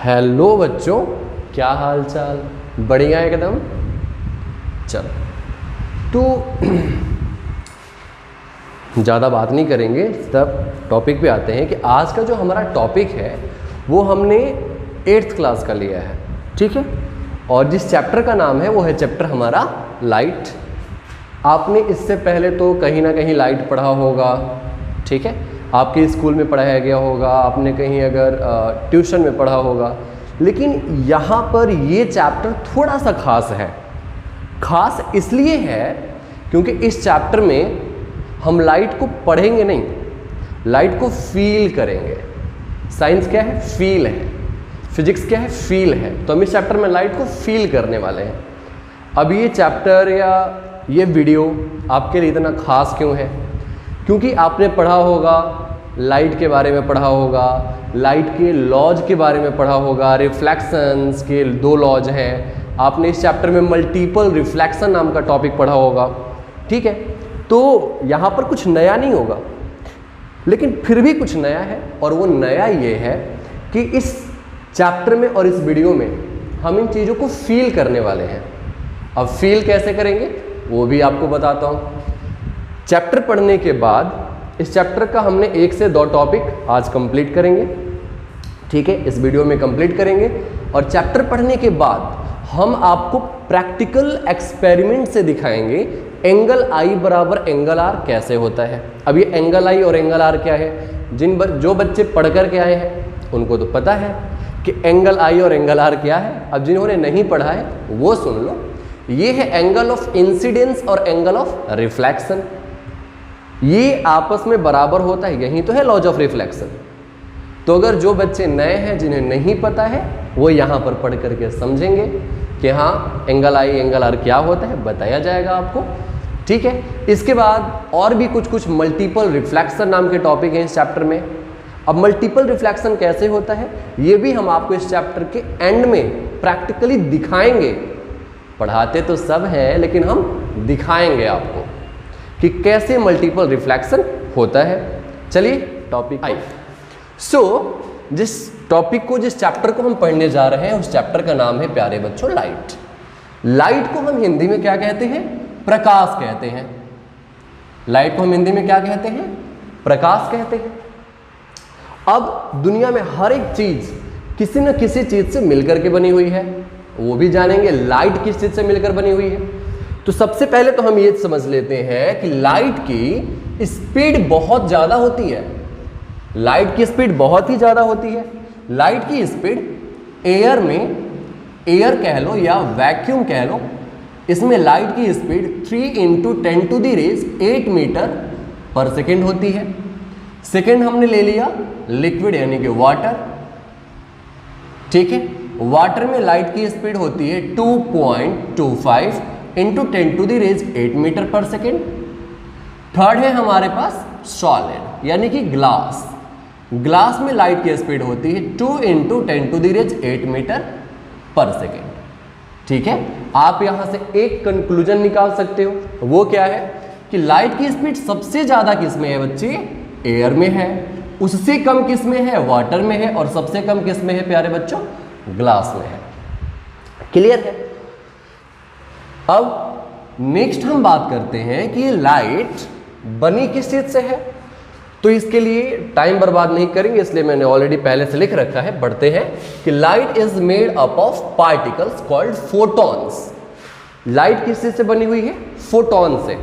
Hello बच्चों, क्या हाल चाल? बढ़िया एकदम। चलो तो ज़्यादा बात नहीं करेंगे, सब टॉपिक पे आते हैं कि आज का जो हमारा टॉपिक है वो हमने 8th क्लास का लिया है, ठीक है। और जिस चैप्टर का नाम है वो है चैप्टर हमारा लाइट। आपने इससे पहले तो कहीं ना कहीं लाइट पढ़ा होगा, ठीक है। आपके स्कूल में पढ़ाया गया होगा, आपने कहीं अगर ट्यूशन में पढ़ा होगा, लेकिन यहाँ पर ये चैप्टर थोड़ा सा खास है। खास इसलिए है क्योंकि इस चैप्टर में हम लाइट को पढ़ेंगे नहीं, लाइट को फील करेंगे। साइंस क्या है? फील है। फिजिक्स क्या है? फील है। तो हम इस चैप्टर में लाइट को फील करने वाले हैं। अब ये चैप्टर या ये वीडियो आपके लिए इतना खास क्यों है? क्योंकि आपने पढ़ा होगा, लाइट के बारे में पढ़ा होगा, लाइट के लॉज के बारे में पढ़ा होगा, रिफ्लेक्शंस के 2 लॉज हैं। आपने इस चैप्टर में मल्टीपल रिफ्लेक्शन नाम का टॉपिक पढ़ा होगा, ठीक है। तो यहाँ पर कुछ नया नहीं होगा, लेकिन फिर भी कुछ नया है। और वो नया ये है कि इस चैप्टर में और इस वीडियो में हम इन चीज़ों को फील करने वाले हैं। अब फील कैसे करेंगे वो भी आपको बताता हूँ। चैप्टर पढ़ने के बाद इस चैप्टर का हमने 1 से 2 टॉपिक आज कंप्लीट करेंगे, ठीक है, इस वीडियो में कंप्लीट करेंगे। और चैप्टर पढ़ने के बाद हम आपको प्रैक्टिकल एक्सपेरिमेंट से दिखाएंगे एंगल आई बराबर एंगल आर कैसे होता है। अब ये एंगल आई और एंगल आर क्या है? जो बच्चे पढ़ कर के आए हैं उनको तो पता है कि एंगल आई और एंगल आर क्या है। अब जिन्होंने नहीं पढ़ा है वो सुन लो। ये है एंगल ऑफ इंसिडेंस और एंगल ऑफ रिफ्लेक्शन। ये आपस में बराबर होता है, यही तो है लॉज ऑफ रिफ्लेक्शन। तो अगर जो बच्चे नए हैं, जिन्हें नहीं पता है, वो यहाँ पर पढ़ करके समझेंगे कि हाँ एंगल आई एंगल आर क्या होता है, बताया जाएगा आपको, ठीक है। इसके बाद और भी कुछ मल्टीपल रिफ्लेक्शन नाम के टॉपिक हैं इस चैप्टर में। अब मल्टीपल रिफ्लेक्शन कैसे होता है ये भी हम आपको इस चैप्टर के एंड में प्रैक्टिकली दिखाएंगे। पढ़ाते तो सब हैं, लेकिन हम दिखाएंगे आपको कि कैसे मल्टीपल रिफ्लेक्शन होता है। चलिए टॉपिक आई। जिस टॉपिक को, जिस चैप्टर को हम पढ़ने जा रहे हैं उस चैप्टर का नाम है प्यारे बच्चों लाइट। लाइट को हम हिंदी में क्या कहते हैं? प्रकाश कहते हैं। लाइट को हम हिंदी में क्या कहते हैं? प्रकाश कहते हैं। अब दुनिया में हर एक चीज किसी न किसी चीज से मिलकर के बनी हुई है, वो भी जानेंगे लाइट किस चीज से मिलकर बनी हुई है। तो सबसे पहले तो हम ये समझ लेते हैं कि लाइट की स्पीड बहुत ज़्यादा होती है। लाइट की स्पीड बहुत ही ज़्यादा होती है। लाइट की स्पीड एयर में, एयर कह लो या वैक्यूम कह लो, इसमें लाइट की स्पीड 3 × 10⁻8 मीटर पर सेकेंड होती है। सेकेंड हमने ले लिया लिक्विड यानी कि वाटर, ठीक है। वाटर में लाइट की स्पीड होती है 2.25 × 10⁸ मीटर पर सेकेंड। थर्ड है हमारे पास सॉलिड यानी कि ग्लास। ग्लास में लाइट की स्पीड होती है 2 × 10⁸ मीटर पर सेकेंड, ठीक है। आप यहां से एक कंक्लूजन निकाल सकते हो, वो क्या है कि लाइट की स्पीड सबसे ज्यादा किस में है बच्चे? एयर में है। उससे कम किस में है? वाटर में है। और सबसे कम किस में है प्यारे बच्चों? ग्लास में है। क्लियर है? अब नेक्स्ट हम बात करते हैं कि ये लाइट बनी किस चीज से है। तो इसके लिए टाइम बर्बाद नहीं करेंगे, इसलिए मैंने ऑलरेडी पहले से लिख रखा है, बढ़ते हैं कि light is made up of particles called photons. Light किस चीज से बनी हुई है? फोटॉन से।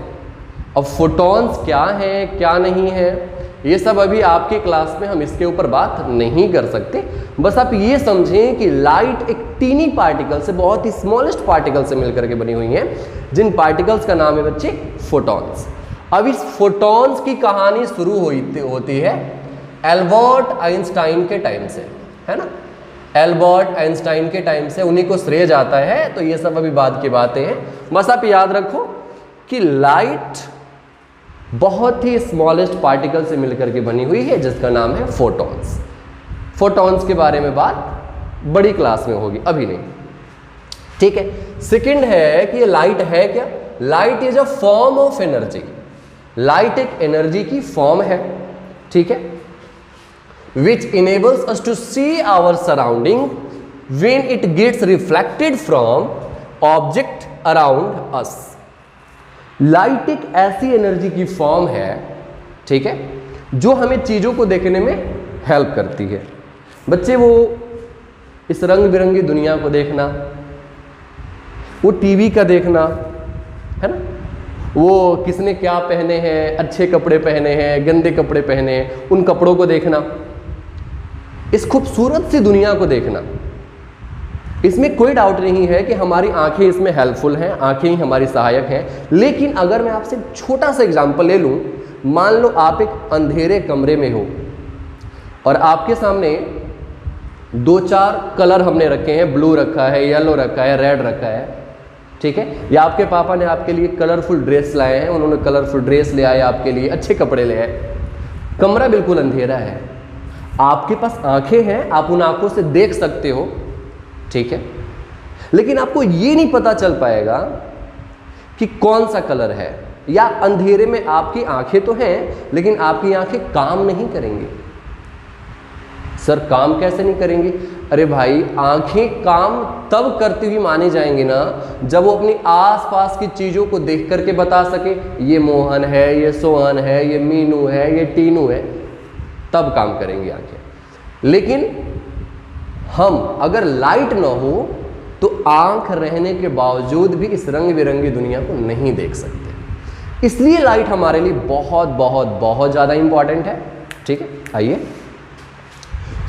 अब फोटॉन्स क्या है क्या नहीं है ये सब अभी आपके क्लास में हम इसके ऊपर बात नहीं कर सकते। बस आप ये समझें कि लाइट एक टीनी पार्टिकल से, बहुत ही स्मॉलेस्ट पार्टिकल से मिलकर के बनी हुई है, जिन पार्टिकल्स का नाम है बच्चे फोटॉन्स। अब इस फोटॉन्स की कहानी शुरू होती है एल्बर्ट आइंस्टाइन के टाइम से, है ना। एल्बर्ट आइंस्टाइन के टाइम से उन्हीं को श्रेय जाता है। तो ये सब अभी बाद की बातें हैं। बस आप याद रखो कि लाइट बहुत ही स्मॉलेस्ट पार्टिकल से मिलकर के बनी हुई है, जिसका नाम है फोटॉन्स। फोटॉन्स के बारे में बात बड़ी क्लास में होगी, अभी नहीं, ठीक है। सेकंड है कि ये लाइट है क्या? Light is a form of energy. Light एक एनर्जी की फॉर्म है, ठीक है, which enables us to see our surrounding when it gets reflected from object around us. Light एक ऐसी एनर्जी की फॉर्म है, ठीक है, जो हमें चीजों को देखने में हेल्प करती है। बच्चे, वो इस रंग बिरंगी दुनिया को देखना, वो टीवी का देखना, है ना, वो किसने क्या पहने हैं, अच्छे कपड़े पहने हैं, गंदे कपड़े पहने हैं, उन कपड़ों को देखना, इस खूबसूरत सी दुनिया को देखना, इसमें कोई डाउट नहीं है कि हमारी आंखें इसमें हेल्पफुल हैं, आंखें ही हमारी सहायक हैं। लेकिन अगर मैं आपसे छोटा सा एग्जांपल ले लूं, मान लो आप एक अंधेरे कमरे में हो और आपके सामने 2-4 कलर हमने रखे हैं, ब्लू रखा है, येलो रखा है, रेड रखा है, ठीक है, या आपके पापा ने आपके लिए कलरफुल ड्रेस लाए हैं, उन्होंने कलरफुल ड्रेस ले आए आपके लिए, अच्छे कपड़े ले आए, कमरा बिल्कुल अंधेरा है, आपके पास आंखें हैं, आप उन आंखों से देख सकते हो, ठीक है, लेकिन आपको ये नहीं पता चल पाएगा कि कौन सा कलर है, या अंधेरे में आपकी आंखें तो हैं लेकिन आपकी आंखें काम नहीं करेंगी। सर काम कैसे नहीं करेंगी? अरे भाई, आंखें काम तब करती हुई मानी जाएंगी ना जब वो अपनी आसपास की चीजों को देख करके बता सके, ये मोहन है, ये सोहन है, ये मीनू है, ये टीनू है, तब काम करेंगी आंखें। लेकिन हम अगर लाइट ना हो तो आंख रहने के बावजूद भी इस रंग बिरंगी दुनिया को नहीं देख सकते। इसलिए लाइट हमारे लिए बहुत बहुत बहुत ज़्यादा इंपॉर्टेंट है, ठीक है। आइए,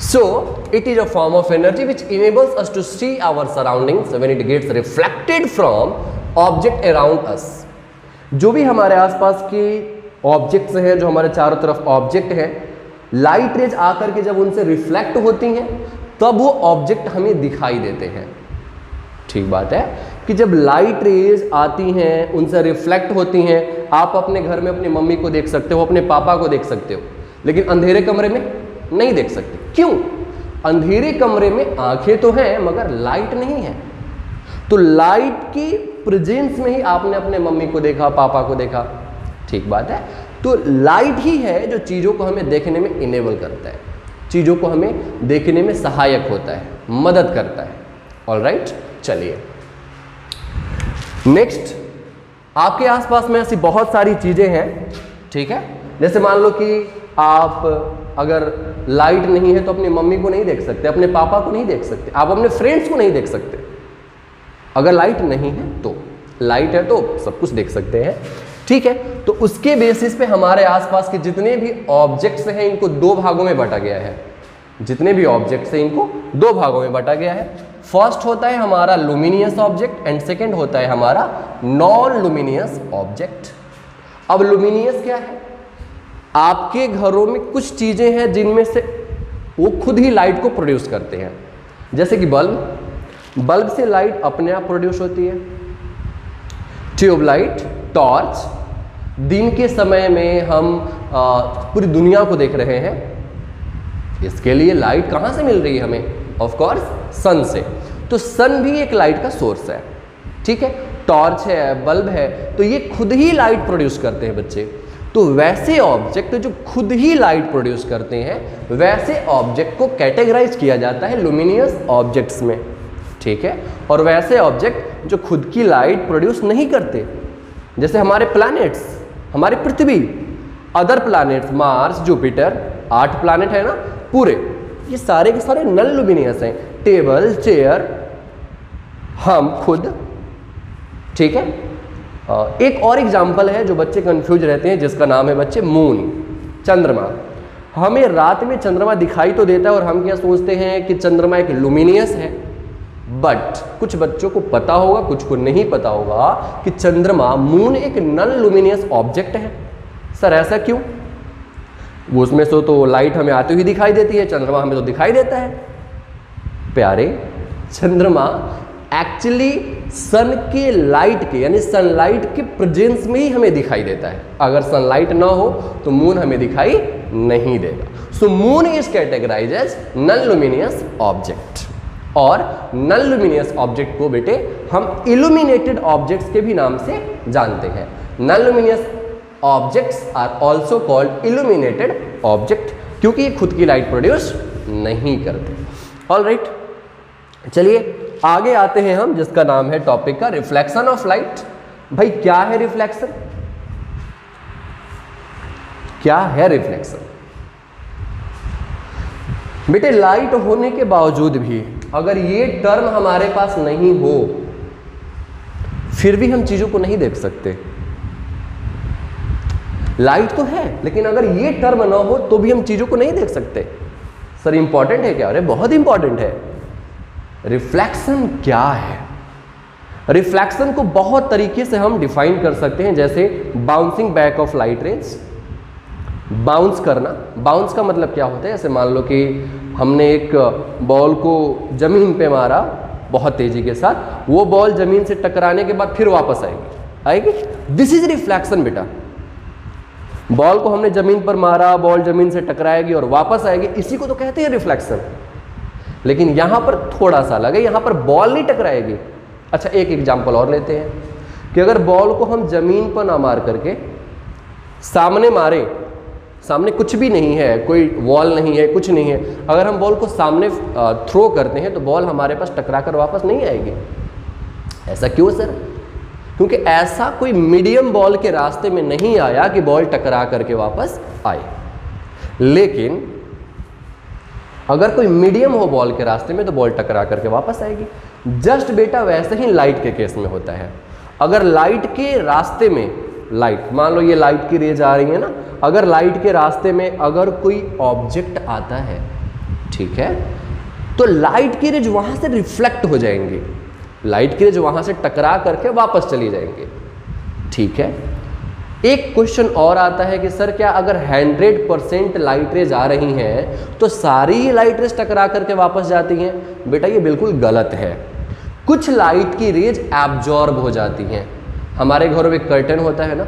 so it is a form of energy which enables us to see our surroundings when it gets reflected from object around us। जो भी हमारे आसपास के ऑब्जेक्ट्स हैं, जो हमारे चारों तरफ ऑब्जेक्ट हैं, लाइट रेज आकर के जब उनसे रिफ्लेक्ट होती हैं तब वो ऑब्जेक्ट हमें दिखाई देते हैं। ठीक बात है कि जब लाइट रेज आती हैं, उनसे रिफ्लेक्ट होती हैं, आप अपने घर में अपनी मम्मी को देख सकते हो, अपने पापा को देख सकते हो, लेकिन अंधेरे कमरे में नहीं देख सकते। क्यों? अंधेरे कमरे में आंखें तो हैं मगर लाइट नहीं है। तो लाइट की प्रेजेंस में ही आपने अपने मम्मी को देखा, पापा को देखा। ठीक बात है। तो लाइट ही है जो चीज़ों को हमें देखने में इनेबल करता है, चीज़ों को हमें देखने में सहायक होता है, मदद करता है। ऑलराइट, चलिए नेक्स्ट। आपके आसपास में ऐसी बहुत सारी चीज़ें हैं, ठीक है। जैसे मान लो कि आप अगर लाइट नहीं है तो अपनी मम्मी को नहीं देख सकते, अपने पापा को नहीं देख सकते, आप अपने फ्रेंड्स को नहीं देख सकते। अगर लाइट नहीं है तो, लाइट है तो सब कुछ देख सकते हैं, ठीक है। तो उसके बेसिस पे हमारे आसपास के जितने भी ऑब्जेक्ट्स हैं इनको दो भागों में बांटा गया है। जितने भी ऑब्जेक्ट्स हैं इनको दो भागों में बांटा गया है। फर्स्ट होता है हमारा लुमिनियस ऑब्जेक्ट एंड सेकेंड होता है हमारा नॉन लुमिनियस ऑब्जेक्ट। अब लुमिनियस क्या है? आपके घरों में कुछ चीजें हैं जिनमें से वो खुद ही लाइट को प्रोड्यूस करते हैं, जैसे कि बल्ब से लाइट अपने आप प्रोड्यूस होती है। ट्यूबलाइट, टॉर्च, दिन के समय में हम पूरी दुनिया को देख रहे हैं, इसके लिए लाइट कहाँ से मिल रही है हमें? ऑफ कोर्स सन से। तो सन भी एक लाइट का सोर्स है, ठीक है। टॉर्च है, बल्ब है, तो ये खुद ही लाइट प्रोड्यूस करते हैं बच्चे। तो वैसे ऑब्जेक्ट जो खुद ही लाइट प्रोड्यूस करते हैं, वैसे ऑब्जेक्ट को कैटेगराइज किया जाता है लुमिनियस ऑब्जेक्ट्स में, ठीक है। और वैसे ऑब्जेक्ट जो खुद की लाइट प्रोड्यूस नहीं करते, जैसे हमारे प्लैनेट्स, हमारी पृथ्वी, other planets, Mars, Jupiter, 8 planet है ना पूरे, ये सारे के सारे नॉन लुमिनियस हैं। टेबल, चेयर, हम खुद, ठीक है। एक और एग्जाम्पल है जो बच्चे कंफ्यूज रहते हैं, जिसका नाम है बच्चे मून, चंद्रमा। हमें रात में चंद्रमा दिखाई तो देता है और हम क्या सोचते हैं कि चंद्रमा एक लुमिनियस है, बट कुछ बच्चों को पता होगा, कुछ को नहीं पता होगा कि चंद्रमा, मून एक नॉन लुमिनियस ऑब्जेक्ट है। सर ऐसा क्यों? वो उसमें से तो लाइट हमें आती हुई दिखाई देती है, चंद्रमा हमें तो दिखाई देता है। प्यारे, चंद्रमा एक्चुअली सन के लाइट के, यानी सनलाइट के प्रेजेंस में ही हमें दिखाई देता है। अगर सनलाइट ना हो तो मून हमें दिखाई नहीं देगा। So moon is categorize as non luminous object. और नॉन लुमिनियस ऑब्जेक्ट को बेटे हम इल्यूमिनेटेड ऑब्जेक्ट्स के भी नाम से जानते हैं। Non luminous objects are also called illuminated object, क्योंकि ये खुद की लाइट प्रोड्यूस नहीं करते। ऑलराइट, चलिए आगे आते हैं हम, जिसका नाम है टॉपिक का रिफ्लेक्शन ऑफ लाइट। भाई क्या है रिफ्लेक्शन? क्या है रिफ्लेक्शन? बेटे लाइट होने के बावजूद भी अगर ये टर्म हमारे पास नहीं हो फिर भी हम चीजों को नहीं देख सकते। लाइट तो है लेकिन अगर ये टर्म ना हो तो भी हम चीजों को नहीं देख सकते। सर इंपॉर्टेंट है क्या? अरे बहुत इंपॉर्टेंट है। रिफ्लेक्शन क्या है? रिफ्लेक्शन को बहुत तरीके से हम डिफाइन कर सकते हैं, जैसे bouncing back of light rays. Bounce करना, बाउंस का मतलब क्या होता है? जैसे मान लो कि हमने एक बॉल को जमीन पे मारा बहुत तेजी के साथ, वो बॉल जमीन से टकराने के बाद फिर वापस आएगी। दिस इज रिफ्लेक्शन बेटा। बॉल को हमने जमीन पर मारा, बॉल जमीन से टकराएगी और वापस आएगी, इसी को तो कहते हैं रिफ्लेक्शन। लेकिन यहां पर थोड़ा सा अलग है, यहां पर बॉल नहीं टकराएगी। अच्छा एक एग्जांपल और लेते हैं कि अगर बॉल को हम जमीन पर ना मार करके सामने मारें, सामने कुछ भी नहीं है, कोई वॉल नहीं है, कुछ नहीं है, अगर हम बॉल को सामने थ्रो करते हैं तो बॉल हमारे पास टकरा कर वापस नहीं आएगी। ऐसा क्यों सर? क्योंकि ऐसा कोई मीडियम बॉल के रास्ते में नहीं आया कि बॉल टकरा करके वापस आए। लेकिन अगर कोई मीडियम हो बॉल के रास्ते में तो बॉल टकरा करके वापस आएगी। जस्ट बेटा वैसे ही लाइट के केस में होता है। अगर लाइट के रास्ते में, लाइट मान लो ये लाइट की रेज आ रही है ना, अगर लाइट के रास्ते में अगर कोई ऑब्जेक्ट आता है, ठीक है, तो लाइट की रेज वहां से रिफ्लेक्ट हो जाएंगी, लाइट की रेज वहां से टकरा करके वापस चली जाएंगे। ठीक है, एक क्वेश्चन और आता है कि सर क्या अगर 100% लाइट रेज आ रही हैं तो सारी ही लाइट रेज टकरा करके वापस जाती हैं? बेटा ये बिल्कुल गलत है। कुछ लाइट की रेज एब्जॉर्ब हो जाती हैं। हमारे घरों में कर्टन होता है ना,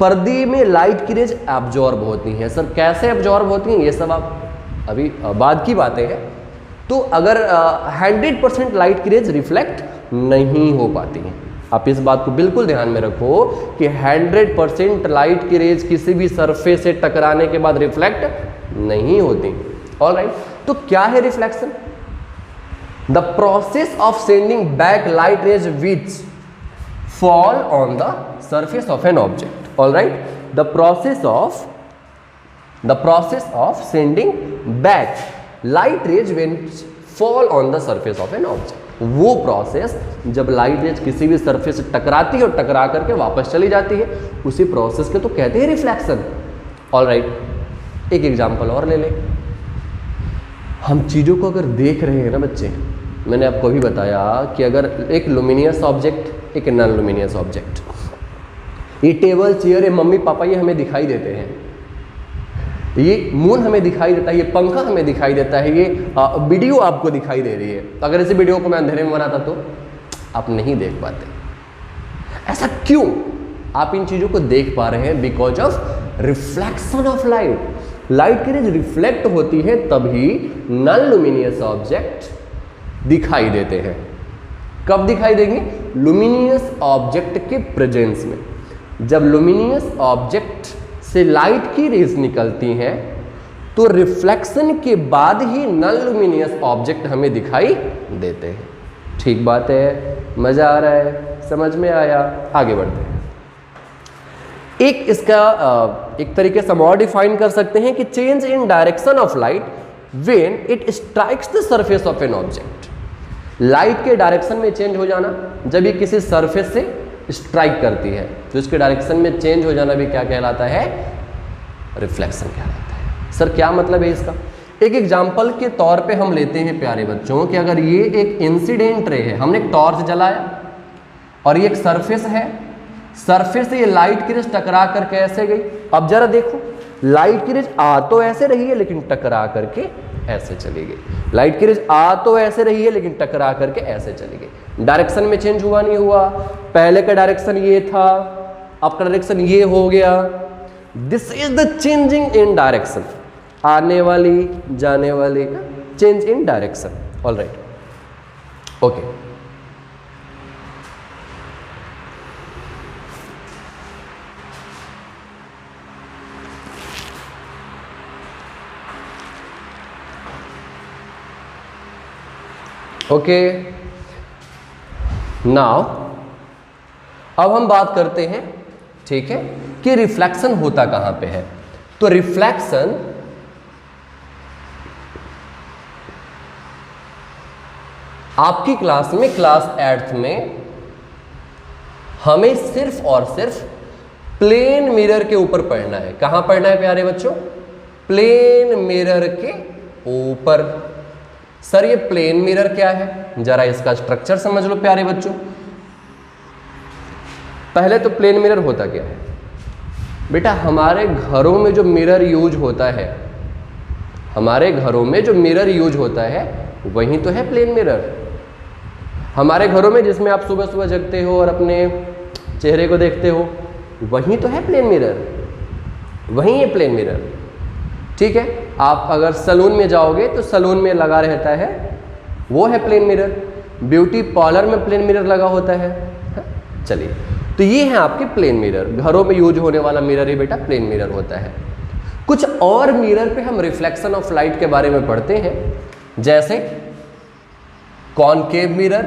पर्दे में लाइट की रेज एब्जॉर्ब होती हैं। सर कैसे एब्जॉर्ब होती हैं ये सब आप अभी बाद की बातें हैं। तो अगर 100% लाइट की रेज रिफ्लेक्ट नहीं हो पाती हैं, आप इस बात को बिल्कुल ध्यान में रखो कि 100% लाइट की रेज किसी भी सरफेस से टकराने के बाद रिफ्लेक्ट नहीं होती। ऑलराइट, तो क्या है reflection? The process of sending back light rays which fall on the surface of an object. All right, the process of sending back light rays when fall on the surface of an object. वो process जब light rays किसी भी surface से टकराती है और टकरा करके वापस चली जाती है, उसी प्रोसेस के तो कहते हैं रिफ्लेक्शन। ऑल राइट, एक एग्जांपल और ले लें। हम चीज़ों को अगर देख रहे हैं ना बच्चे, मैंने आपको भी बताया कि अगर एक लुमिनियस ऑब्जेक्ट, एक नॉन लुमिनियस ऑब्जेक्ट, ये टेबल चेयर, ये मम्मी पापा, ये हमें दिखाई देते हैं, ये मून हमें दिखाई देता है, ये पंखा हमें दिखाई देता है, ये वीडियो आपको दिखाई दे रही है। अगर इसी वीडियो को मैं अंधेरे में बनाता तो आप नहीं देख पाते। ऐसा क्यों? आप इन चीज़ों को देख पा रहे हैं because of reflection of light. Light की रेज रिफ्लेक्ट होती है तभी नॉन लुमिनियस ऑब्जेक्ट दिखाई देते हैं। कब दिखाई देंगे? लुमिनियस ऑब्जेक्ट के प्रेजेंस में। जब लुमिनियस ऑब्जेक्ट से लाइट की रेज निकलती हैं तो रिफ्लेक्शन के बाद ही नॉन लुमिनियस ऑब्जेक्ट हमें दिखाई देते हैं। ठीक बात है, मजा आ रहा है, समझ में आया? आगे बढ़ते हैं। एक इसका एक तरीके से हम और डिफाइन कर सकते हैं कि change in direction of light when it strikes the surface of an object. Light के डायरेक्शन में चेंज हो जाना जब ये किसी सरफेस से स्ट्राइक करती है, तो इसके डायरेक्शन में चेंज हो जाना भी क्या कहलाता है? रिफ्लेक्शन कहलाता है। सर क्या मतलब है इसका? एक एग्जांपल के तौर पे हम लेते हैं प्यारे बच्चों कि अगर ये एक इंसिडेंट रे है, हमने एक टॉर्च जलाया और ये एक सरफेस है, सरफेस से ये लाइट की रेज टकरा करके ऐसे गई। अब जरा देखो, लाइट की रेज आ तो ऐसे रही है लेकिन टकरा करके ऐसे चली गई। लाइट की रेज आ तो ऐसे रही है लेकिन टकरा करके ऐसे चली गई। डायरेक्शन में चेंज हुआ नहीं हुआ? पहले का डायरेक्शन ये था, अब का डायरेक्शन ये हो गया। This is the changing in direction, आने वाली जाने वाली, change in direction. All right, okay. Okay, now अब हम बात करते हैं, ठीक है, कि रिफ्लेक्शन होता कहां पे है। तो रिफ्लेक्शन आपकी क्लास में, क्लास 8th में हमें सिर्फ और सिर्फ प्लेन मिरर के ऊपर पढ़ना है। कहां पढ़ना है प्यारे बच्चों? प्लेन मिरर के ऊपर। सर ये प्लेन मिरर क्या है, जरा इसका स्ट्रक्चर समझ लो प्यारे बच्चों। पहले तो प्लेन मिरर होता क्या है बेटा? हमारे घरों में जो मिरर यूज होता है, हमारे घरों में जो मिरर यूज होता है वही तो है प्लेन मिरर। हमारे घरों में जिसमें आप सुबह सुबह जगते हो और अपने चेहरे को देखते हो, वही तो है प्लेन मिरर, वही है प्लेन मिरर। ठीक है, आप अगर सैलून में जाओगे तो सैलून में लगा रहता है, वो है प्लेन मिरर। ब्यूटी पार्लर में प्लेन मिरर लगा होता है। चलिए, तो ये है आपके प्लेन मिरर। घरों में यूज होने वाला मिरर ही बेटा प्लेन मिरर होता है। कुछ और मिरर पे हम रिफ्लेक्शन ऑफ लाइट के बारे में पढ़ते हैं, जैसे concave mirror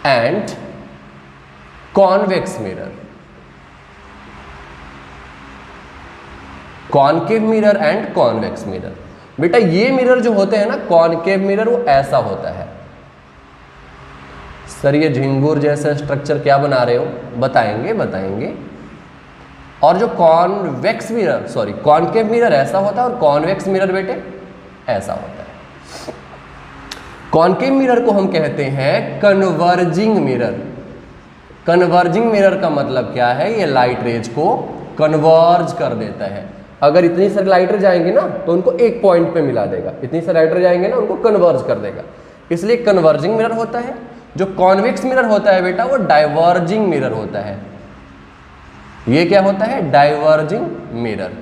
and convex mirror. Concave mirror and convex mirror. बेटा ये मिरर जो होते हैं ना, कॉनकेव मिरर वो ऐसा होता है। सर ये झिंगुर जैसा स्ट्रक्चर क्या बना रहे हो? बताएंगे बताएंगे। और जो convex mirror, sorry concave mirror ऐसा होता है और कॉन्वेक्स मिरर बेटे ऐसा होता है। कॉनकेव मिरर को हम कहते हैं कन्वर्जिंग मिरर। कन्वर्जिंग मिरर का मतलब क्या है? ये लाइट रेज को कन्वर्ज कर देता है। अगर इतनी सारी लाइट रेज आएंगी ना तो उनको एक पॉइंट पे मिला देगा, इतनी सारी लाइट रेज आएंगे ना उनको कन्वर्ज कर देगा, इसलिए कन्वर्जिंग मिरर होता है। जो कॉन्वेक्स मिरर होता है बेटा वो डाइवर्जिंग मिरर होता है। ये क्या होता है? Diverging mirror.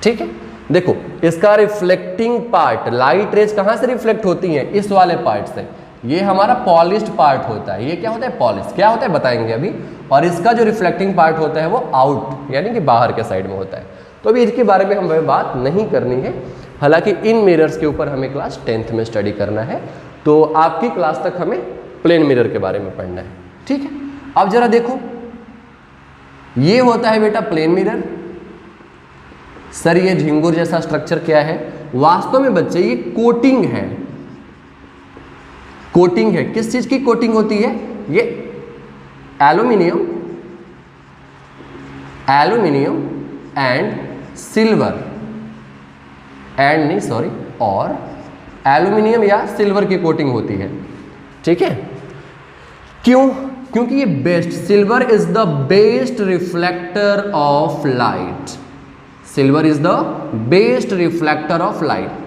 ठीक है, देखो इसका रिफ्लेक्टिंग पार्ट, लाइट रेज कहां से रिफ्लेक्ट होती हैं? इस वाले पार्ट से। ये हमारा पॉलिश्ड पार्ट होता है। ये क्या होता है? पॉलिश। क्या होता है बताएंगे अभी। और इसका जो रिफ्लेक्टिंग पार्ट होता है वो आउट यानी कि बाहर के साइड में होता है। तो अभी इसके बारे में हमें बात नहीं करनी है, हालांकि इन मिरर्स के ऊपर हमें क्लास 10th में स्टडी करना है, तो आपकी क्लास तक हमें प्लेन मिरर के बारे में पढ़ना है। ठीक है, अब जरा देखो, ये होता है बेटा प्लेन मिरर। सर ये झिंगुर जैसा स्ट्रक्चर क्या है? वास्तव में बच्चे ये कोटिंग है। कोटिंग है। किस चीज की कोटिंग होती है? ये aluminium, aluminium and silver and नहीं सॉरी और एल्यूमिनियम या सिल्वर की कोटिंग होती है। ठीक है, क्यों? क्योंकि ये best, silver is the best reflector of light. Silver is the best reflector of light.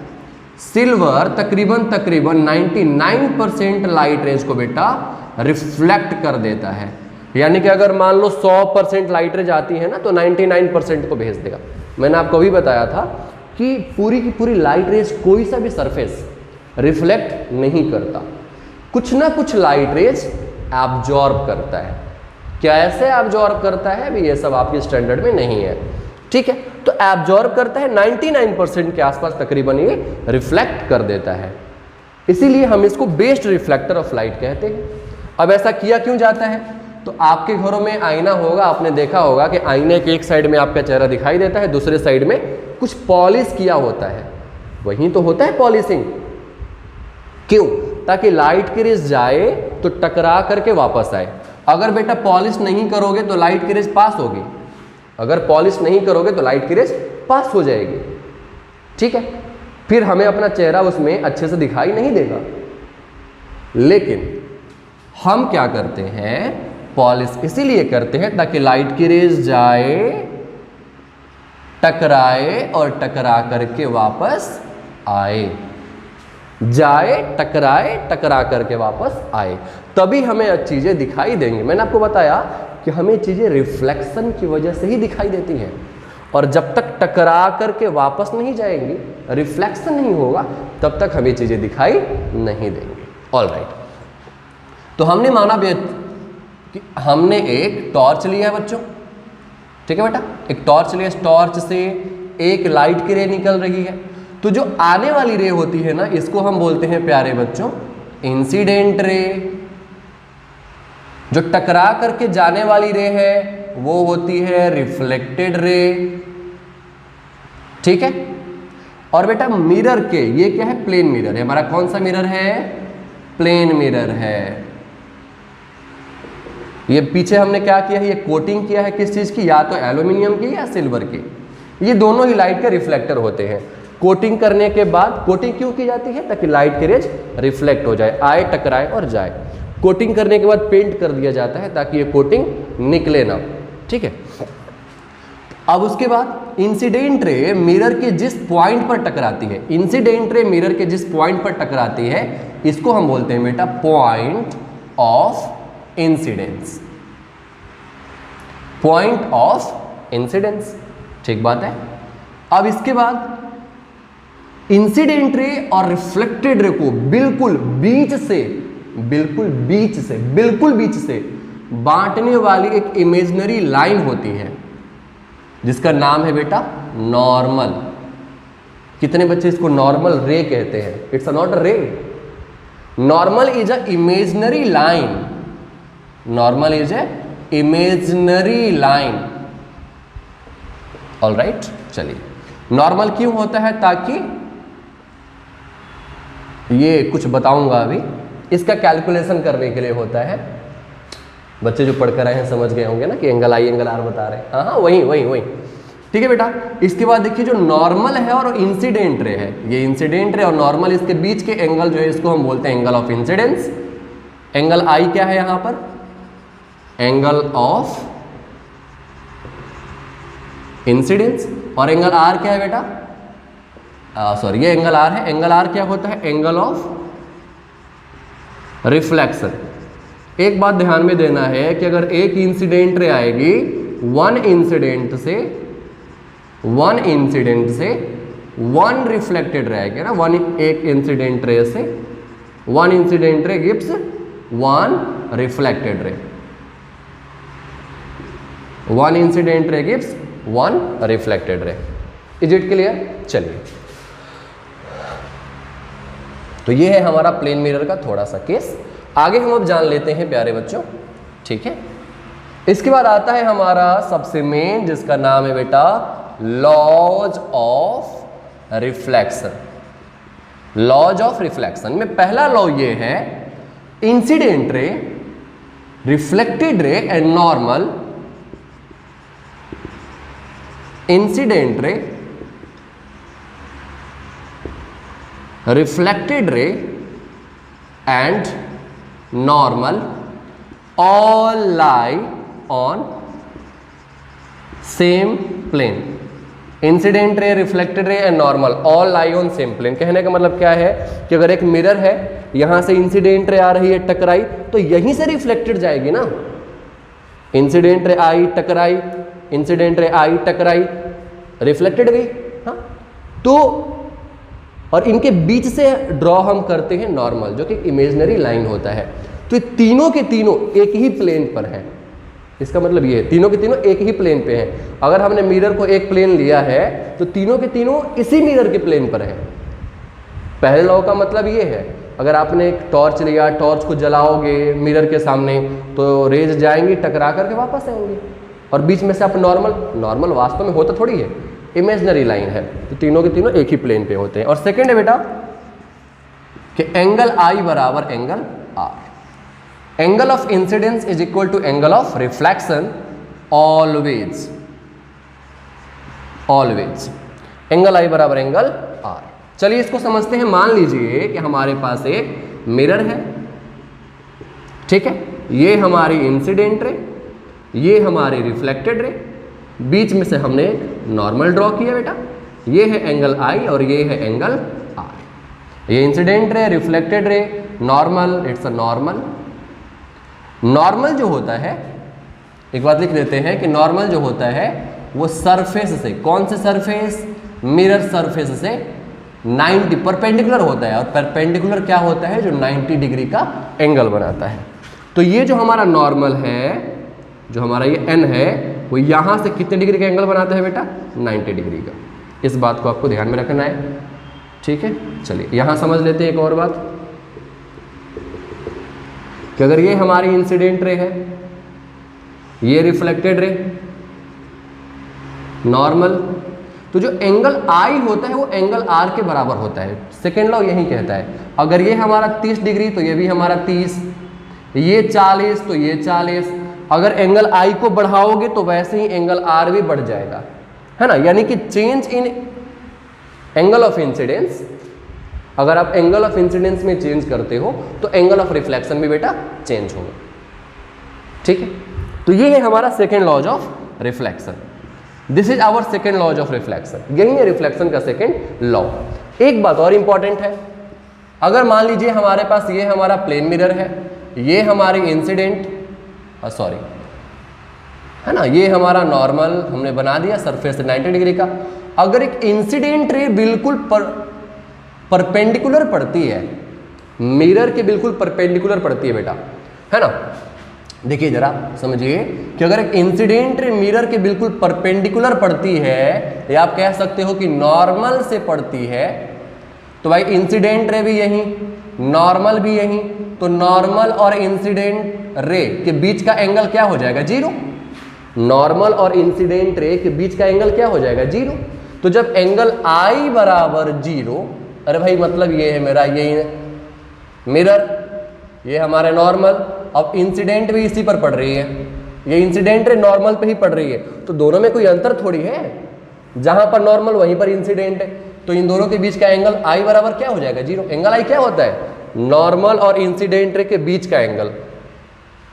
Silver तकरीबन 99% लाइट रेज को बेटा रिफ्लेक्ट कर देता है। यानी कि अगर मान लो 100% लाइट रेज आती है ना तो 99% को भेज देगा। मैंने आपको अभी बताया था कि पूरी की पूरी लाइट रेज कोई सा भी सरफेस रिफ्लेक्ट नहीं करता, कुछ ना कुछ लाइट रेज एब्जॉर्ब करता है। कैसे एब्जॉर्ब करता है अभी ये सब आपके स्टैंडर्ड में नहीं है। ठीक है, तो एब्जॉर्ब करता है 99% के आसपास तकरीबन ये रिफ्लेक्ट कर देता है, इसीलिए हम इसको बेस्ट रिफ्लेक्टर ऑफ लाइट कहते हैं। अब ऐसा किया क्यों जाता है? तो आपके घरों में आईना होगा, आपने देखा होगा कि आईने के एक साइड में आपका चेहरा दिखाई देता है, दूसरे साइड में कुछ पॉलिश किया होता है, वही तो होता है पॉलिशिंग। क्यों? ताकि लाइट की रेज जाए तो टकरा करके वापस आए। अगर बेटा पॉलिश नहीं करोगे तो लाइट की रेज पास होगी, अगर पॉलिश नहीं करोगे तो लाइट की रेज पास हो जाएगी। ठीक है, फिर हमें अपना चेहरा उसमें अच्छे से दिखाई नहीं देगा। लेकिन हम क्या करते हैं? पॉलिश इसीलिए करते हैं ताकि लाइट की रेज जाए, टकराए और टकरा करके वापस आए, जाए टकराए टकरा करके वापस आए, तभी हमें चीजें दिखाई देंगी। मैंने आपको बताया कि हमें चीजें रिफ्लेक्शन की वजह से ही दिखाई देती हैं, और जब तक टकरा करके वापस नहीं जाएंगी, रिफ्लेक्शन नहीं होगा, तब तक हमें चीजें दिखाई नहीं देंगी। ऑल राइट, तो हमने माना कि हमने एक टॉर्च लिया है बच्चों। ठीक है बेटा, एक टॉर्च लिया, इस टॉर्च से एक लाइट की रे निकल रही है। तो जो आने वाली रे होती है ना, इसको हम बोलते हैं प्यारे बच्चों इंसिडेंट रे। जो टकरा करके जाने वाली रे है वो होती है रिफ्लेक्टेड रे। ठीक है। और बेटा मिरर के, ये क्या है, प्लेन मिरर है हमारा। कौन सा मिरर है, प्लेन मिरर है। ये पीछे हमने क्या किया है, ये कोटिंग किया है किस चीज की, या तो एल्यूमिनियम की या सिल्वर की। ये दोनों ही लाइट के रिफ्लेक्टर होते हैं। कोटिंग करने के बाद, कोटिंग क्यों की जाती है, ताकि लाइट के रेज रिफ्लेक्ट हो जाए, आए टकराए और जाए। कोटिंग करने के बाद पेंट कर दिया जाता है ताकि ये कोटिंग निकले ना। ठीक है। अब उसके बाद इंसिडेंट रे मिरर के जिस पॉइंट पर टकराती है, इंसिडेंट रे मिरर के जिस पॉइंट पर टकराती है, इसको हम बोलते हैं बेटा point of incidence. Point of incidence. ठीक बात है। अब इसके बाद इंसिडेंट रे और रिफ्लेक्टेड रे को बिल्कुल बीच से बांटने वाली एक इमेजिनरी लाइन होती है जिसका नाम है बेटा नॉर्मल। कितने बच्चे इसको नॉर्मल रे कहते हैं? इट्स अ नॉट अ रे, normal is a imaginary line. Normal is a imaginary line. All right, चलिए नॉर्मल क्यों होता है, ताकि ये कुछ बताऊंगा अभी, इसका कैलकुलेशन करने के लिए होता है। बच्चे जो पढ़कर आए हैं समझ गए होंगे ना कि एंगल आई एंगल आर बता रहे हैं। हाँ हाँ, वही। ठीक है बेटा। इसके बाद देखिए जो नॉर्मल है और इंसिडेंट रे है, ये इंसिडेंट रे और नॉर्मल, इसके बीच के एंगल जो है इसको हम बोलते हैं एंगल ऑफ इंसिडेंस। एंगल आई क्या है यहां पर, एंगल ऑफ इंसिडेंस। और एंगल आर क्या है बेटा, सॉरी ये एंगल आर है। एंगल आर क्या होता है, एंगल ऑफ रिफ्लेक्शन। एक बात ध्यान में देना है कि अगर एक इंसिडेंट रे आएगी, वन इंसिडेंट से वन रिफ्लेक्टेड रे आएगी ना, एक इंसिडेंट रे से one incident ray gives one reflected ray, one incident ray gives one reflected ray. Is it clear? चलिए, तो ये है हमारा प्लेन मिरर का थोड़ा सा केस। आगे हम अब जान लेते हैं प्यारे बच्चों। ठीक है। इसके बाद आता है हमारा सबसे मेन, जिसका नाम है बेटा laws of reflection. Laws of reflection में पहला लॉ ये है, incident ray, reflected ray and normal, incident ray, reflected ray and normal all lie on same plane। Incident ray, reflected ray and normal all lie on same plane. कहने का मतलब क्या है कि अगर एक मिरर है, यहां से इंसिडेंट रे आ रही है, टकराई, तो यहीं से रिफ्लेक्टेड जाएगी ना। इंसिडेंट रे आई, टकराई, इंसिडेंट रे आई, टकराई, रिफ्लेक्टेड गई। हाँ, तो और इनके बीच से ड्रॉ हम करते हैं नॉर्मल, जो कि इमेजिनरी लाइन होता है। तो ये तीनों के तीनों एक ही प्लेन पर हैं। इसका मतलब ये है तीनों के तीनों एक ही प्लेन पे हैं। अगर हमने मिरर को एक प्लेन लिया है तो तीनों के तीनों इसी मिरर के प्लेन पर हैं। पहले लॉ का मतलब ये है, अगर आपने एक टॉर्च लिया, टॉर्च को जलाओगे मिरर के सामने, तो रेज जाएंगी, टकरा करके वापस आएंगी, और बीच में से आप नॉर्मल वास्तव में होता थोड़ी है, इमेजिनरी लाइन है। तो तीनों के तीनों एक ही प्लेन पे होते हैं। और सेकेंड है बेटा कि एंगल आई बराबर angle r. Angle of incidence is equal to angle of reflection always. Angle i बराबर एंगल आर। चलिए इसको समझते हैं। मान लीजिए कि हमारे पास एक मिरर है, ठीक है, ये हमारी इंसिडेंट रे, ये हमारी रिफ्लेक्टेड रे, बीच में से हमने नॉर्मल ड्रॉ किया बेटा। ये है एंगल आई और ये है एंगल आर। ये इंसिडेंट रे, रिफ्लेक्टेड रे, normal, it's a normal. Normal जो होता है, एक बात लिख देते हैं कि नॉर्मल जो होता है वो सरफेस से, कौन से सरफेस, मिरर सरफेस से 90 परपेंडिकुलर होता है। और परपेंडिकुलर क्या होता है, जो 90 डिग्री का एंगल बनाता है। तो ये जो हमारा नॉर्मल है, जो हमारा ये एन है, वो यहाँ से कितने डिग्री का एंगल बनाता है बेटा, 90 डिग्री का। इस बात को आपको ध्यान में रखना है। ठीक है, चलिए यहाँ समझ लेते हैं एक और बात कि अगर ये हमारी इंसिडेंट रे है, ये रिफ्लेक्टेड रे, नॉर्मल, तो जो एंगल आई होता है वो एंगल आर के बराबर होता है। सेकेंड लॉ यही कहता है, अगर ये हमारा 30 डिग्री तो ये भी हमारा 30, ये 40 तो ये 40। अगर एंगल आई को बढ़ाओगे तो वैसे ही एंगल आर भी बढ़ जाएगा, है ना। यानी कि change in angle of incidence, अगर आप एंगल ऑफ इंसिडेंस में चेंज करते हो तो एंगल ऑफ रिफ्लेक्शन भी बेटा चेंज होगा, ठीक है। तो ये है हमारा second laws of reflection, this is our second laws of reflection, यही है रिफ्लेक्शन का सेकेंड लॉ। एक बात और इंपॉर्टेंट है, अगर मान लीजिए हमारे पास ये हमारा प्लेन मिरर है, ये हमारी इंसिडेंट सॉरी है ना, ये हमारा नॉर्मल हमने बना दिया सरफेस से 90 डिग्री का। अगर एक इंसिडेंट रे बिल्कुल परपेंडिकुलर पड़ती है, मिरर के बिल्कुल परपेंडिकुलर पड़ती है बेटा, है ना। देखिए जरा समझिए कि अगर एक इंसिडेंट रे मिरर के बिल्कुल परपेंडिकुलर पड़ती है, या आप कह सकते हो कि नॉर्मल से पड़ती है, तो भाई इंसिडेंट रे भी यही, नॉर्मल भी यही, तो नॉर्मल और इंसिडेंट रे के बीच का एंगल क्या हो जाएगा? जीरो। नॉर्मल और इंसिडेंट रे के बीच का एंगल क्या हो जाएगा? जीरो। तो जब एंगल आई बराबर जीरो, अरे भाई मतलब ये है मेरा यही मिरर, ये हमारे नॉर्मल, अब इंसिडेंट भी इसी पर पड़ रही है, ये इंसिडेंट रे नॉर्मल पे ही पड़ रही है, तो दोनों में कोई अंतर थोड़ी है, जहां पर नॉर्मल वहीं पर इंसिडेंट है, तो इन दोनों के बीच का एंगल आई बराबर क्या हो जाएगा? जीरो। एंगल आई क्या होता है? नॉर्मल और इंसिडेंट रे के बीच का एंगल,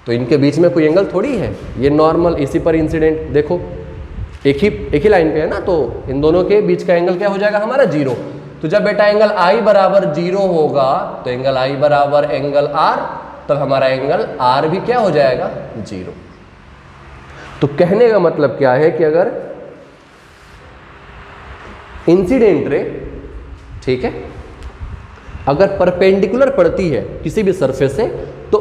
तो इनके बीच में कोई एंगल थोड़ी है, ये नॉर्मल इसी पर इंसिडेंट, देखो एक ही लाइन पे है ना, तो इन दोनों के बीच का एंगल क्या हो जाएगा हमारा? जीरो। तो जब बेटा एंगल आई बराबर जीरो होगा, तो एंगल आई बराबर एंगल आर, तब हमारा एंगल आर भी क्या हो जाएगा? जीरो। तो कहने का मतलब क्या है कि अगर इंसिडेंट रे, ठीक है, अगर परपेंडिकुलर पड़ती है किसी भी सरफेस से, तो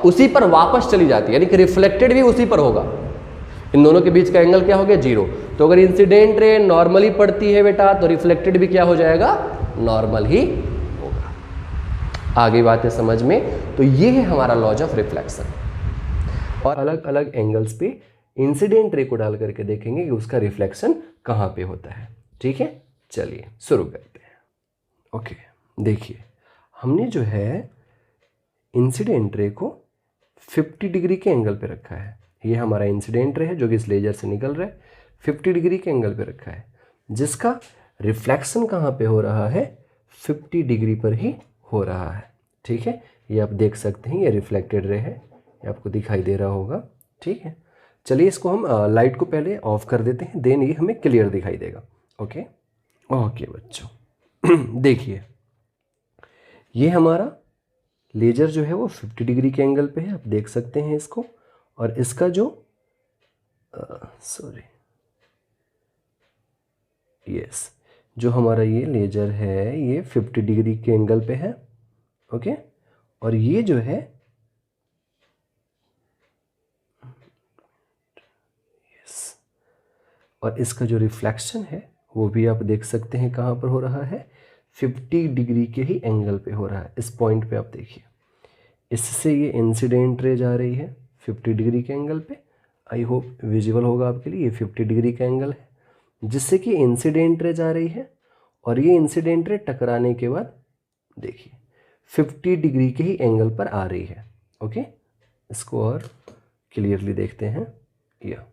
उसी पर वापस चली जाती है, यानी कि रिफ्लेक्टेड भी उसी पर होगा। इन दोनों के बीच का एंगल क्या हो गया? जीरो। तो अगर इंसिडेंट रे नॉर्मली पड़ती है बेटा, तो रिफ्लेक्टेड भी क्या हो जाएगा? नॉर्मल ही होगा। आगे बात है समझ में। तो ये है हमारा लॉज ऑफ रिफ्लेक्शन। और अलग अलग एंगल्स पे इंसिडेंट रे को डाल करके देखेंगे कि उसका रिफ्लेक्शन कहाँ पे होता है, ठीक है। चलिए शुरू करते हैं। ओके, देखिए हमने जो है इंसिडेंट रे को 50 डिग्री के एंगल पे रखा है। ये हमारा इंसिडेंट रे है जो कि इस लेजर से निकल रहा है, 50 डिग्री के एंगल पे रखा है, जिसका रिफ्लेक्शन कहाँ पे हो रहा है? 50 डिग्री पर ही हो रहा है, ठीक है। ये आप देख सकते हैं, ये रिफ्लेक्टेड रे है, ये आपको दिखाई दे रहा होगा, ठीक है। चलिए इसको हम लाइट को पहले ऑफ कर देते हैं, देन ये हमें क्लियर दिखाई देगा। ओके ओके बच्चों, देखिए ये हमारा लेजर जो है वो 50 डिग्री के एंगल पे है, आप देख सकते हैं इसको। और इसका जो जो हमारा ये लेजर है ये 50 डिग्री के एंगल पे है, ओके। और ये जो है और इसका जो रिफ्लेक्शन है वो भी आप देख सकते हैं कहाँ पर हो रहा है? 50 डिग्री के ही एंगल पे हो रहा है। इस पॉइंट पे आप देखिए, इससे ये इंसिडेंट रे जा रही है 50 डिग्री के एंगल पे। आई होप विजिबल होगा आपके लिए, ये 50 डिग्री का एंगल है जिससे कि इंसिडेंट रे जा रही है, और ये इंसिडेंट रे टकराने के बाद देखिए 50 डिग्री के ही एंगल पर आ रही है, ओके। इसको और क्लियरली देखते हैं, या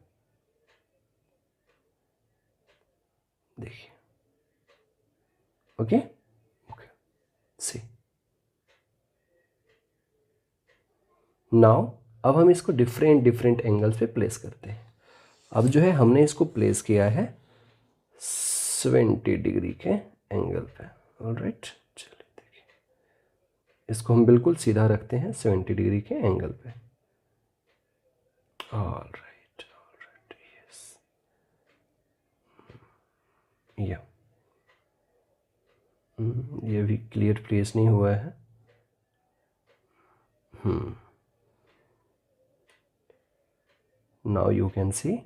देखिए, ओके ओके सी नाउ। अब हम इसको डिफरेंट एंगल्स पे प्लेस करते हैं। अब जो है हमने इसको प्लेस किया है 70 डिग्री के एंगल पे, ऑलराइट। चलिए देखिए, इसको हम बिल्कुल सीधा रखते हैं 70 डिग्री के एंगल पे, ऑलराइट यस, या ये भी क्लियर प्लेस नहीं हुआ है। नाउ यू कैन सी,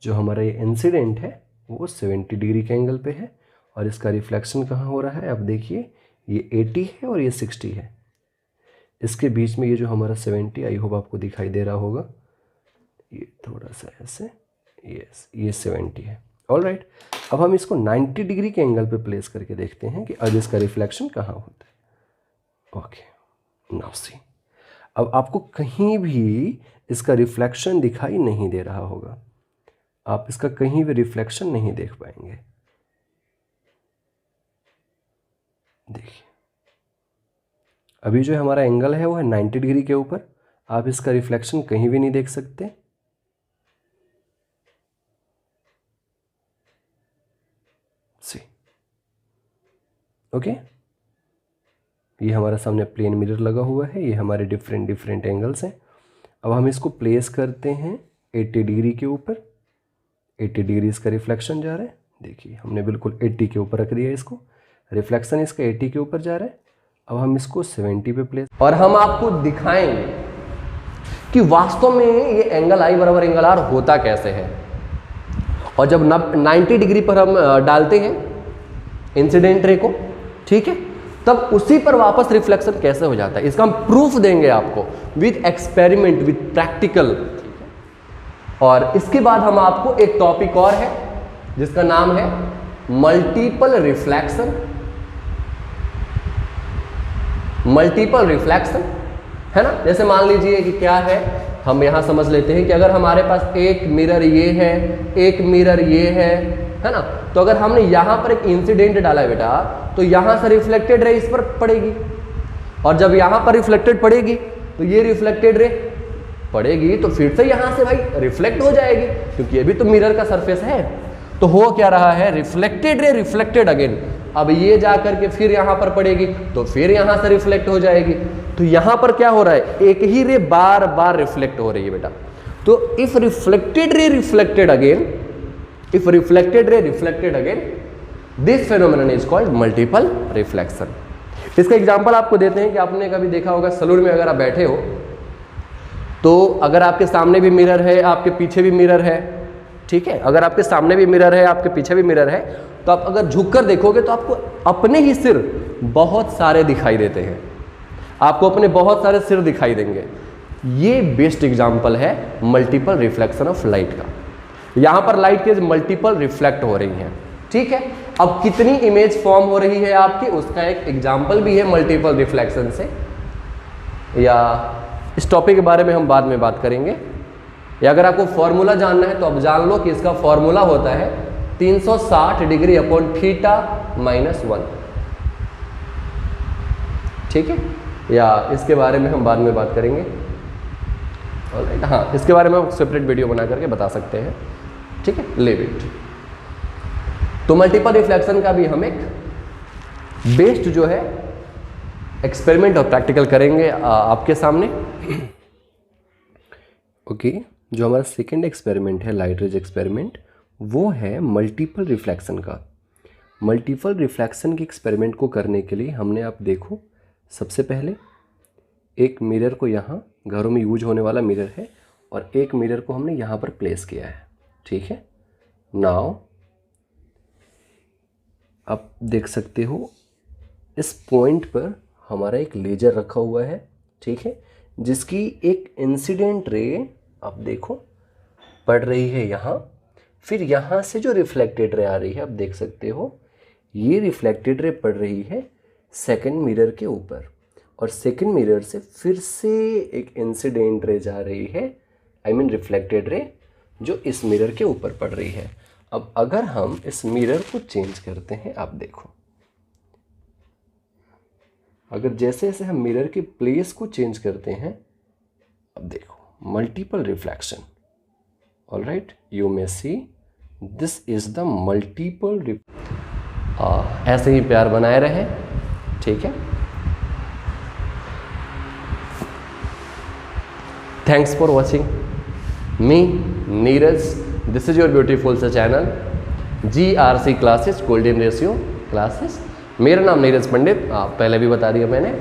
जो हमारा ये इंसिडेंट है वो 70 डिग्री के एंगल पे है, और इसका रिफ्लेक्शन कहाँ हो रहा है, अब देखिए ये 80 है और ये 60 है, इसके बीच में ये जो हमारा 70, आई होप आपको दिखाई दे रहा होगा, ये थोड़ा सा ऐसे, यस ये 70 है। ऑलराइट, अब हम इसको 90 डिग्री के एंगल पे प्लेस करके देखते हैं कि अब इसका रिफ्लेक्शन कहाँ होता है। ओके, नाउ सी, अब आपको कहीं भी इसका रिफ्लेक्शन दिखाई नहीं दे रहा होगा, आप इसका कहीं भी रिफ्लेक्शन नहीं देख पाएंगे। देखिए अभी जो हमारा एंगल है वो है 90 डिग्री के ऊपर, आप इसका रिफ्लेक्शन कहीं भी नहीं देख सकते। सी ओके, ये हमारा सामने प्लेन मिरर लगा हुआ है, ये हमारे डिफरेंट एंगल्स हैं। अब हम इसको प्लेस करते हैं 80 डिग्री के ऊपर, 80 डिग्री इसका रिफ्लेक्शन जा रहा है, देखिए हमने बिल्कुल 80 के ऊपर रख दिया इसको, रिफ्लेक्शन इसका 80 के ऊपर जा रहा है। अब हम इसको 70 पे प्लेस, और हम आपको दिखाएंगे कि वास्तव में ये एंगल आई बराबर एंगल आर होता कैसे है। और जब 90 डिग्री पर हम डालते हैं इंसिडेंट रे को, ठीक है, तब उसी पर वापस रिफ्लेक्शन कैसे हो जाता है, इसका हम प्रूफ देंगे आपको विद एक्सपेरिमेंट, विद प्रैक्टिकल। और इसके बाद हम आपको एक टॉपिक और है जिसका नाम है मल्टीपल रिफ्लेक्शन। मल्टीपल रिफ्लेक्शन है ना, जैसे मान लीजिए कि क्या है, हम यहां समझ लेते हैं कि अगर हमारे पास एक मिरर ये है, एक मिरर ये है ना, तो अगर हमने यहां पर एक इंसिडेंट डाला है बेटा, तो यहां से रिफ्लेक्टेड रे इस पर पड़ेगी, और जब यहां पर रिफ्लेक्टेड पड़ेगी तो ये रिफ्लेक्टेड रे पड़ेगी, तो फिर से यहां से भाई रिफ्लेक्ट हो जाएगी, क्योंकि ये भी तो मिरर का सरफेस है। तो हो क्या रहा है, रिफ्लेक्टेड रे रिफ्लेक्टेड अगेन, अब ये जा करके फिर यहां पर पड़ेगी तो फिर यहां से रिफ्लेक्ट हो जाएगी। तो यहां पर क्या हो रहा है, एक ही रे बार बार रिफ्लेक्ट हो रही है बेटा। तो if reflected ray reflected again, if reflected ray reflected again, this phenomenon is called multiple reflection. इसका एग्जांपल आपको देते हैं कि आपने कभी देखा होगा सलून में अगर आप बैठे हो तो अगर आपके सामने भी मिरर है, आपके पीछे भी मिरर है, ठीक है, अगर आपके सामने भी मिरर है, आपके पीछे भी मिरर है, तो आप अगर झुककर देखोगे तो आपको अपने ही सिर बहुत सारे दिखाई देते हैं, आपको अपने बहुत सारे सिर दिखाई देंगे। ये बेस्ट एग्जांपल है मल्टीपल रिफ्लेक्शन ऑफ लाइट का। यहां पर लाइट के मल्टीपल रिफ्लेक्ट हो रही हैं, ठीक है। अब कितनी इमेज फॉर्म हो रही है आपकी, उसका एक एग्जांपल भी है मल्टीपल रिफ्लेक्शन से, या इस टॉपिक के बारे में हम बाद में बात करेंगे। या अगर आपको फॉर्मूला जानना है तो आप जान लो कि इसका फॉर्मूला होता है 360 डिग्री अपॉन थीटा माइनस 1, ठीक है, या इसके बारे में हम बाद में बात करेंगे। ऑलराइट, हाँ, इसके बारे में हम सेपरेट वीडियो बना करके बता सकते हैं, ठीक है, लीव इट। तो मल्टीपल रिफ्लेक्शन का भी हम एक बेस्ड जो है एक्सपेरिमेंट और प्रैक्टिकल करेंगे आपके सामने। ओके, जो हमारा सेकेंड एक्सपेरिमेंट है, लाइट रेज एक्सपेरिमेंट, वो है मल्टीपल रिफ्लेक्शन का। मल्टीपल रिफ्लेक्शन के एक्सपेरिमेंट को करने के लिए हमने, आप देखो, सबसे पहले एक मिरर को, यहाँ घरों में यूज होने वाला मिरर है, और एक मिरर को हमने यहाँ पर प्लेस किया है, ठीक है। नाउ आप देख सकते हो इस पॉइंट पर हमारा एक लेजर रखा हुआ है, ठीक है, जिसकी एक इंसिडेंट रे आप देखो पड़ रही है यहाँ, फिर यहाँ से जो रिफ्लेक्टेड रे आ रही है, आप देख सकते हो ये रिफ्लेक्टेड रे पड़ रही है सेकंड मिरर के ऊपर, और सेकंड मिरर से फिर से एक इंसिडेंट रे जा रही है, आई मीन रिफ्लेक्टेड रे, जो इस मिरर के ऊपर पड़ रही है। अब अगर हम इस मिरर को चेंज करते हैं, आप देखो, अगर जैसे जैसे हम मिरर के प्लेस को चेंज करते हैं, अब देखो multiple reflection. Alright, you may see this is the multiple. ऐसे ही प्यार बनाए रहे, ठीक है। Thanks for watching me Neeraj, this is your beautiful सा channel GRC classes, golden ratio classes. मेरा नाम नीरज पंडित, पहले भी बता दिया मैंने,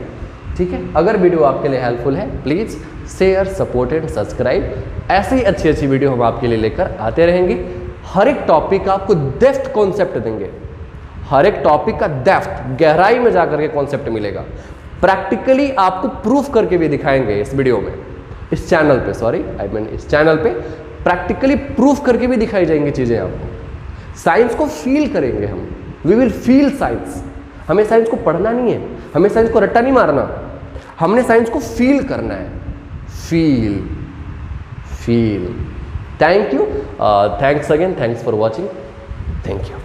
ठीक है। अगर वीडियो आपके लिए हेल्पफुल है, please share, support and subscribe. ऐसी ही अच्छी अच्छी वीडियो हम आपके लिए लेकर आते रहेंगे। हर एक टॉपिक का आपको डेप्थ कॉन्सेप्ट देंगे, हर एक टॉपिक का डेप्थ, गहराई में जाकर के कॉन्सेप्ट मिलेगा। प्रैक्टिकली आपको प्रूफ करके भी दिखाएंगे इस वीडियो में, इस चैनल पे, सॉरी आई मीन इस चैनल पे प्रैक्टिकली प्रूफ करके भी दिखाई जाएंगी चीज़ें आपको। साइंस को फील करेंगे हम, वी विल फील साइंस। हमें साइंस को पढ़ना नहीं है, हमें साइंस को रट्टा नहीं मारना, हमने साइंस को फील करना है। Feel feel. Thank you, thanks again, thanks for watching, thank you.